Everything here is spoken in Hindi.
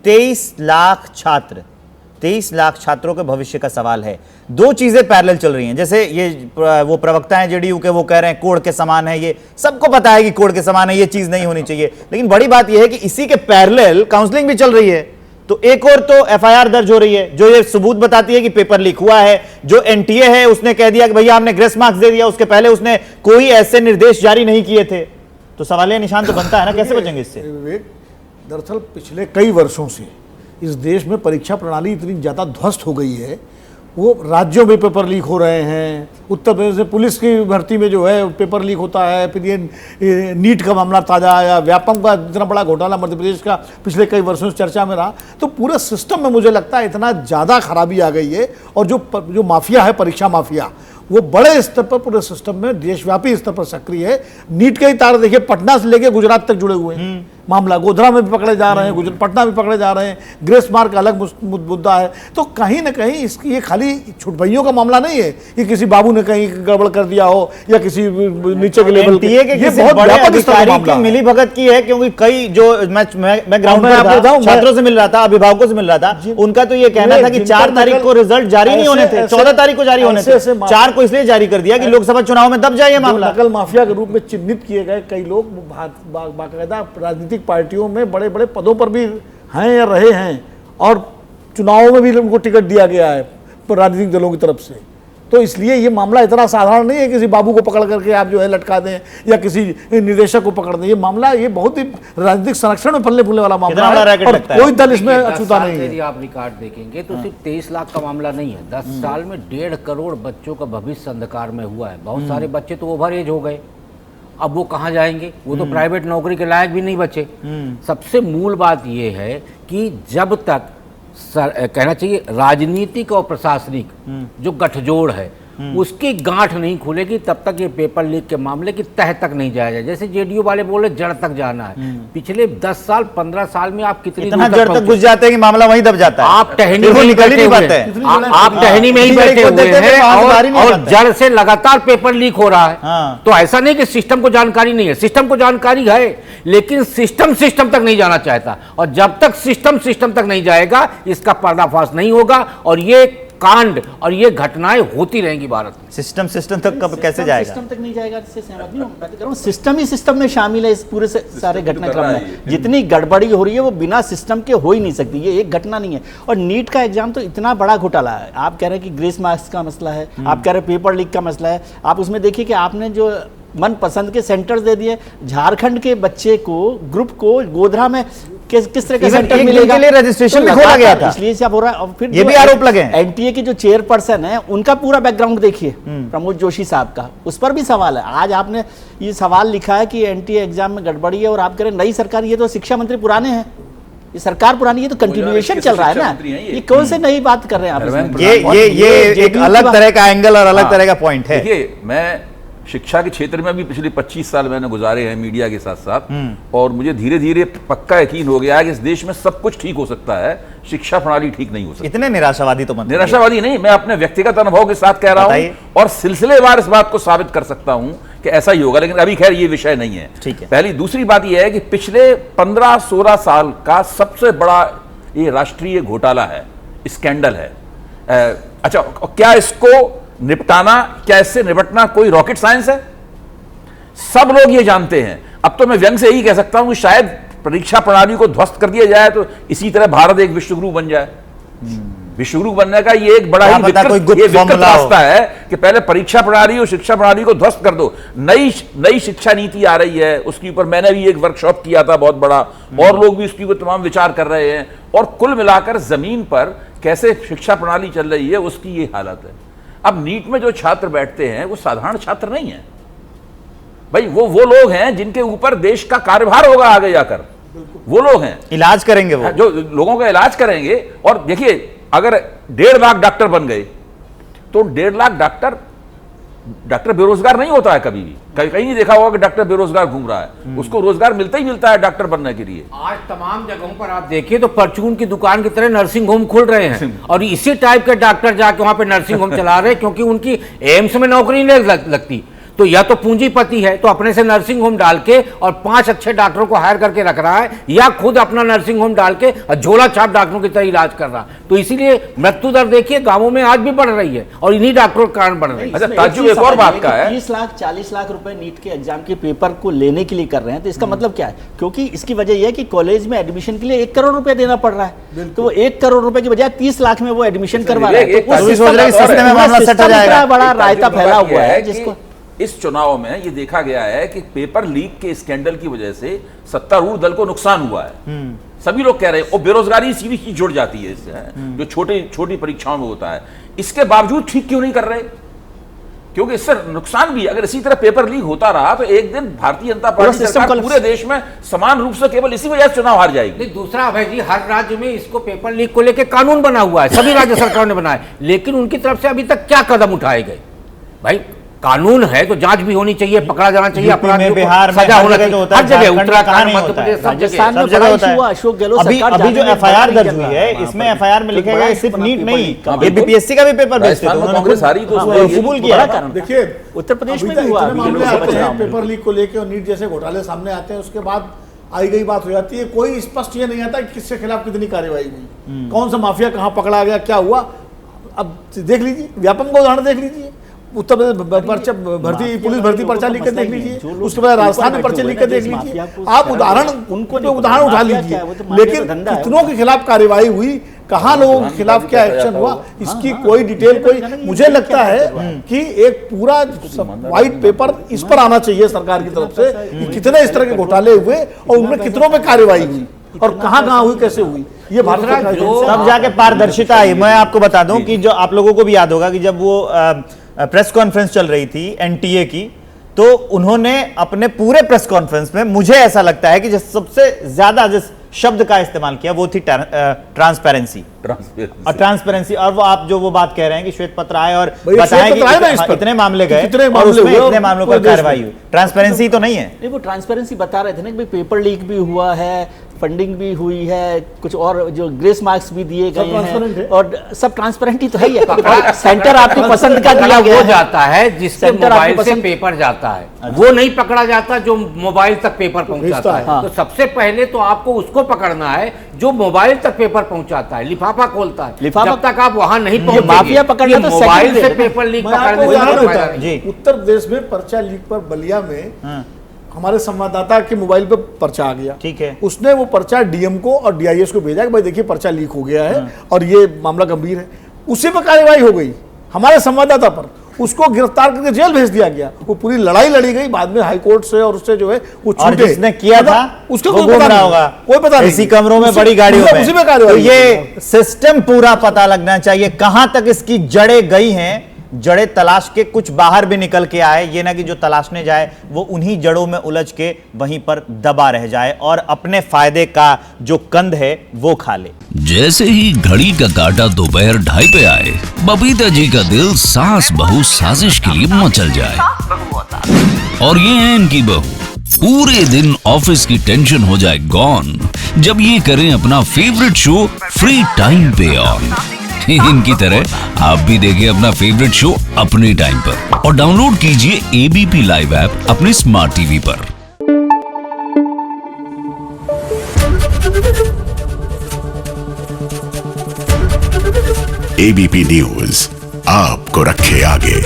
23 लाख छात्र, 23 लाख छात्रों के भविष्य का सवाल है। दो चीजें पैरेलल चल रही हैं, जैसे ये वो प्रवक्ता हैं जेडीयू के, वो कह रहे हैं कोड के समान है, ये सबको पता है कि कोड के समान है, ये चीज नहीं होनी चाहिए। लेकिन बड़ी बात यह है कि इसी के पैरेलल काउंसलिंग भी चल रही है। तो एक और तो एफआईआर दर्ज हो रही है जो ये सबूत बताती है कि पेपर लीक हुआ है। जो एनटीए है उसने कह दिया कि भैया हमने ग्रेस मार्क्स दे दिया, उसके पहले उसने कोई ऐसे निर्देश जारी नहीं किए थे। तो सवालिया निशान तो बनता है ना, कैसे बचेंगे इससे? विवेक, दरअसल पिछले कई वर्षों से इस देश में परीक्षा प्रणाली इतनी ज़्यादा ध्वस्त हो गई है, वो राज्यों में पेपर लीक हो रहे हैं। उत्तर प्रदेश में पुलिस की भर्ती में जो है पेपर लीक होता है। फिर ये नीट का मामला ताज़ा आया, व्यापम का इतना बड़ा घोटाला मध्य प्रदेश का पिछले कई वर्षों से चर्चा में रहा। तो पूरे सिस्टम में मुझे लगता है इतना ज़्यादा खराबी आ गई है, और जो माफिया है, परीक्षा माफिया, वो बड़े स्तर पर पूरे सिस्टम में देशव्यापी स्तर पर सक्रिय है। नीट के ही तार देखिए, पटना से लेकर गुजरात तक जुड़े हुए हैं। मामला गोधरा में भी पकड़े जा रहे हैं, पटना में पकड़े जा रहे हैं। ग्रेस मार्क अलग मुद्दा है। तो कहीं ना कहीं इसकी ये खाली छुटभइयों का मामला नहीं है कि किसी बाबू ने कहीं गड़बड़ कर दिया हो या किसी नीचे के लेवल के, ये बहुत बड़े अधिकारी की मिली भगत की है। क्योंकि कई जो मैं ग्राउंड पर छात्रों से मिल रहा था, अभिभावकों से मिल रहा था, उनका तो ये कहना था कि 4 तारीख को रिजल्ट जारी नहीं होने थे, 14 तारीख को जारी होने थे। 4 को इसलिए जारी कर दिया कि लोकसभा चुनाव में दब जाए मामला। नकल माफिया के रूप में चिन्हित किए गए कई लोग बाकायदा राजनीतिक पार्टियों में बड़े बड़े पदों पर भी हैं या रहे हैं, और चुनावों में भी उनको टिकट दिया गया है राजनीतिक दलों की तरफ से। तो इसलिए ये मामला इतना साधारण नहीं है किसी बाबू को पकड़ करके आप जो है लटका दें या किसी निदेशक को पकड़ दें। ये मामला ये बहुत ही राजनीतिक संरक्षण में फलने फूलने वाला मामला है, और कोई दल इसमें अछूता नहीं है। यदि आप रिकॉर्ड देखेंगे तो सिर्फ 23 लाख का मामला नहीं है। 10 साल में 1.5 करोड़ बच्चों का भविष्य अंधकार में हुआ है। बहुत सारे बच्चे तो ओवर एज हो गए, अब वो कहाँ जाएंगे? वो तो प्राइवेट नौकरी के लायक भी नहीं बचे। सबसे मूल बात ये है कि जब तक कहना चाहिए राजनीतिक और प्रशासनिक जो गठजोड़ है उसकी गांठ नहीं खुलेगी, तब तक ये पेपर लीक के मामले की तह तक नहीं जाया जाए। जैसे जेडीयू वाले बोले जड़ तक जाना है। पिछले 10 साल 15 साल में आप कितनी जड़ तक घुस जाते हैं कि मामला वहीं दब जाता है। आप टहनी में ही बैठे हुए हैं, आप टहनी में ही बैठे हुए हैं और जड़ से लगातार पेपर लीक हो रहा है। तो ऐसा नहीं कि सिस्टम को जानकारी नहीं है, सिस्टम को जानकारी है, लेकिन सिस्टम तक नहीं जाना चाहता। और जब तक सिस्टम तक नहीं जाएगा इसका पर्दाफाश नहीं होगा, और ये कांड और ये घटनाएं होती रहेंगी भारत में। सिस्टम तक कब कैसे जाएगा? सिस्टम तक नहीं जाएगा, इससे सहमत नहीं हूं। मैं तो कह रहा हूं सिस्टम ही सिस्टम में शामिल है इस पूरे से सारे घटनाक्रम में। जितनी गड़बड़ी हो रही है वो बिना सिस्टम के हो ही नहीं सकती, ये एक घटना नहीं है। और नीट का एग्जाम तो इतना बड़ा घोटाला है। आप कह रहे हैं कि ग्रेस मार्क्स का मसला है, आप कह रहे हैं पेपर लीक का मसला है। आप उसमें देखिए कि आपने जो मनपसंद के सेंटर्स दे दिए, झारखंड के बच्चे को, ग्रुप को गोधरा में किस तरह का सेंटर मिलेगा? लिए रजिस्ट्रेशन भी खोला गया था, इसलिए से अब हो रहा है। और फिर ये भी आरोप लगे हैं। एनटीए के जो चेयरपर्सन है उनका पूरा बैकग्राउंड देखिए, प्रमोद जोशी साहब का, उस पर भी सवाल है। आज आपने ये सवाल लिखा है कि एनटीए एग्जाम में गड़बड़ी है, और आप कह रहे नई सरकार। ये तो शिक्षा मंत्री पुराने हैं, ये सरकार पुरानी, ये तो कंटिन्यूएशन चल रहा है ना। ये कौन से नई बात कर रहे हैं आप? ये एक अलग तरह का एंगल और अलग तरह का पॉइंट है। देखिए, मैं शिक्षा के क्षेत्र में भी पिछले 25 साल मैंने गुजारे हैं मीडिया के साथ साथ, और मुझे धीरे धीरे पक्का यकीन हो गया है कि इस देश में सब कुछ ठीक हो सकता है, शिक्षा प्रणाली ठीक नहीं हो सकती। इतने निराशावादी तो निराशावादी नहीं, मैं अपने व्यक्तिगत अनुभव के साथ कह रहा हूं, और सिलसिलेवार इस बात को साबित कर सकता हूं कि ऐसा ही होगा। लेकिन अभी खैर ये विषय नहीं है। ठीक है। पहली दूसरी बात यह है कि पिछले 15-16 साल का सबसे बड़ा ये राष्ट्रीय घोटाला है, स्कैंडल है। अच्छा, क्या इसको निपटाना, क्या इससे निपटना कोई रॉकेट साइंस है? सब लोग ये जानते हैं। अब तो मैं व्यंग से यही कह सकता हूं कि शायद परीक्षा प्रणाली को ध्वस्त कर दिया जाए तो इसी तरह भारत एक विश्वगुरु बन जाए। विश्वगुरु बनने का ये एक बड़ा ही विकट रास्ता है कि पहले परीक्षा प्रणाली और शिक्षा प्रणाली को ध्वस्त कर दो। नई शिक्षा नीति आ रही है, उसके ऊपर मैंने भी एक वर्कशॉप किया था बहुत बड़ा, और लोग भी उसके ऊपर तमाम विचार कर रहे हैं। और कुल मिलाकर जमीन पर कैसे शिक्षा प्रणाली चल रही है उसकी ये हालत है। अब नीट में जो छात्र बैठते हैं वो साधारण छात्र नहीं है भाई, वो लोग हैं जिनके ऊपर देश का कार्यभार होगा आगे जाकर। वो लोग हैं, इलाज करेंगे, वो जो लोगों का इलाज करेंगे। और देखिए, अगर 1.5 लाख डॉक्टर बन गए तो 1.5 लाख डॉक्टर बेरोजगार नहीं होता है कभी भी। कहीं नहीं देखा होगा कि डॉक्टर बेरोजगार घूम रहा है, उसको रोजगार मिलता ही मिलता है डॉक्टर बनने के लिए। आज तमाम जगहों पर आप देखिए तो परचून की दुकान की तरह नर्सिंग होम खुल रहे हैं, और इसी टाइप के डॉक्टर जाके वहां पे नर्सिंग होम चला रहे हैं, क्योंकि उनकी एम्स में नौकरी नहीं लगती। तो या तो पूंजीपति है तो अपने से नर्सिंग होम डाल के और 5 अच्छे डॉक्टरों को हायर करके रख रहा है, या खुद अपना नर्सिंग होम डाल के झोला छाप डॉक्टरों की तरह इलाज कर रहा है। तो इसीलिए मृत्यु दर देखिए गांवों में आज भी बढ़ रही है और इन्हीं डॉक्टरों के कारण बढ़ रही है। अच्छा, इसमें ताज्जुब चीज़ एक और समझिए बात का कि है। 30 लाख 40 लाख रुपए नीट के एग्जाम के पेपर को लेने के लिए कर रहे हैं, तो इसका मतलब क्या है? क्योंकि इसकी वजह यह है कि कॉलेज में एडमिशन के लिए 1 करोड़ रुपए देना पड़ रहा है, तो वो 1 करोड़ रुपए की बजाय 30 लाख में वो एडमिशन करवा रहा है। एक तो उस ताज्जुब सिस्टम सोच रहे हैं कि सस्ते में मामला सेट हो जाएगा। इतना बड़ा रायता ताज्जुब फैला बात हुआ यह है कि जिसको इस चुनाव में ये देखा गया है कि पेपर लीक के स्कैंडल की वजह से सत्तारूढ़ दल को नुकसान हुआ है। सभी लोग कह रहे हैं, और बेरोजगारी सीधी चीज जुड़ जाती है इससे, जो छोटी परीक्षाओं में होता है। इसके बावजूद ठीक क्यों नहीं कर रहे? क्योंकि इससे नुकसान भी, अगर इसी तरह पेपर लीक होता रहा तो एक दिन भारतीय जनता पार्टी सरकार पूरे देश में समान रूप से केवल इसी वजह से चुनाव हार जाएगी। नहीं, दूसरा अभय जी, हर राज्य में इसको पेपर लीक को लेकर कानून बना हुआ है, सभी राज्य सरकार ने बनाया, लेकिन उनकी तरफ से अभी तक क्या कदम उठाए गए? भाई कानून है तो जांच भी होनी चाहिए, पकड़ा जाना चाहिए, यूपी में, अपराधियों बिहार को में सजा हर होना जगह चाहिए, तो होता है, हर जगह झारखंड में उत्तराखंड, कहाँ नहीं मध्य होता है? प्रदेश, सब राजस्थान जगह। सब जगह होता है। हुआ, अशोक गहलोत अभी सरकार अभी जो जाने में एफआईआर बड़ा दर्ज हुई नहीं है, कर रहा इसमें है। एफआईआर में लिखा गया सिर्फ नीट नहीं, हाँ, ये बीपीएससी का भी पेपर भेजते थे, राजस्थान में उन्होंने कांग्रेस हारी तो उसमें ये कबूल तो किया। बड़ा कारण था। देखिए, उत्तर प्रदेश में अभी भी तक हुआ, इतने अभी मामले लोकसभा आते हैं चुनाव में। पेपर लीक को लेके और नीट जैसे घोटाले सामने आते हैं, उसके बाद आई गई बात हो जाती है, कोई स्पष्ट ये नहीं आता कि किसके खिलाफ कितनी कार्रवाई हुई, कौन सा माफिया कहां पकड़ा गया, क्या हुआ। अब देख लीजिए, व्यापम का उदाहरण देख लीजिए, उत्तर प्रदेश पर्चा भर्ती, पुलिस भर्ती पर्चा लिख के देख लीजिए, उसके बाद राजस्थान में पर्चे लिख के देख लीजिए, आप उदाहरण उदाहरण उठा लीजिए, लेकिन कितनों के खिलाफ कार्रवाई हुई, कहाँ लोगों के खिलाफ क्या एक्शन हुआ, इसकी कोई डिटेल, कोई, मुझे लगता है कि एक पूरा व्हाइट पेपर इस पर आना चाहिए सरकार की तरफ से कि कितने इस तरह के घोटाले हुए और उनमें कितनों में कार्रवाई हुई और कहाँ हुई, कैसे हुई। ये भारत सरकार तब जाके पारदर्शिता आई। मैं आपको बता दूं कि जो आप लोगों को भी याद होगा कि जब वो प्रेस कॉन्फ्रेंस चल रही थी एनटीए की, तो उन्होंने अपने पूरे प्रेस कॉन्फ्रेंस में, मुझे ऐसा लगता है कि जो सबसे ज्यादा जिस शब्द का इस्तेमाल किया वो थी ट्रांसपेरेंसी और ट्रांसपेरेंसी। और वो आप जो वो बात कह रहे हैं कि श्वेत पत्र आए और बताएं कि इतने मामले गए और उसमें इतने मामलों पर कार्रवाई हुई, ट्रांसपेरेंसी तो नहीं है। नहीं, वो ट्रांसपेरेंसी बता रहे थे ना कि भाई पेपर लीक भी हुआ है, फंडिंग भी हुई है, कुछ और जो ग्रेस मार्क्स भी दिए गए हैं, और सब ट्रांसपेरेंट ही तो है ही है। और सेंटर आपकी पसंद का दिया गया वो है। जाता है जिससे सेंटर आपकी मोबाइल से पसंद- पेपर जाता है, वो नहीं पकड़ा जाता जो मोबाइल तक पेपर पहुंचाता है। हाँ। तो सबसे पहले तो आपको उसको पकड़ना है जो मोबाइल तक पेपर पहुंचाता है, लिफाफा खोलता है। लिफाफा- जब तक आप वहां नहीं ये पहुंचे, माफिया पकड़ना तो मोबाइल second से है। पेपर लीक मैं आपको पकड़ने से उदाहरण कोई देता फायदा हूं। नहीं। जी। उत्तर प्रदेश में पर्चा लीक पर बलिया में हमारे संवाददाता के मोबाइल पे पर्चा आ गया, ठीक है। उसने वो पर्चा डीएम को और डीआईएस को भेजा कि भाई देखिए पर्चा लीक हो गया है और ये मामला गंभीर है। उसी पर कार्रवाई हो गई हमारे संवाददाता पर, उसको गिरफ्तार करके जेल भेज दिया गया। वो पूरी लड़ाई लड़ी गई, बाद में हाईकोर्ट से और उससे जो है वो और छूटे। जिसने किया था उसको वो कोई घूम पता रहा नहीं होगा, कोई पता नहीं, इसी कमरों में, उसी- बड़ी गाड़ियों में। उसी में तो कार्रवाई ये सिस्टम पूरा पता लगना चाहिए, कहां तक इसकी जड़ें गई हैं, जड़ें तलाश के कुछ बाहर भी निकल के आए, ये ना कि जो तलाशने जाए वो उन्हीं जड़ों में उलझ के वहीं पर दबा रह जाए और अपने फायदे का जो कंद है वो खा ले। जैसे ही घड़ी का काटा दोपहर 2:30 पे आए, बबीता जी का दिल सास बहू साजिश के लिए मचल जाए। और ये है इनकी बहू, पूरे दिन ऑफिस की टेंशन हो जाए गॉन जब ये करें अपना फेवरेट शो फ्री टाइम पे ऑन। इनकी तरह आप भी देखिए अपना फेवरेट शो अपने टाइम पर और डाउनलोड कीजिए एबीपी लाइव ऐप अपने स्मार्ट टीवी पर। एबीपी न्यूज आपको रखे आगे।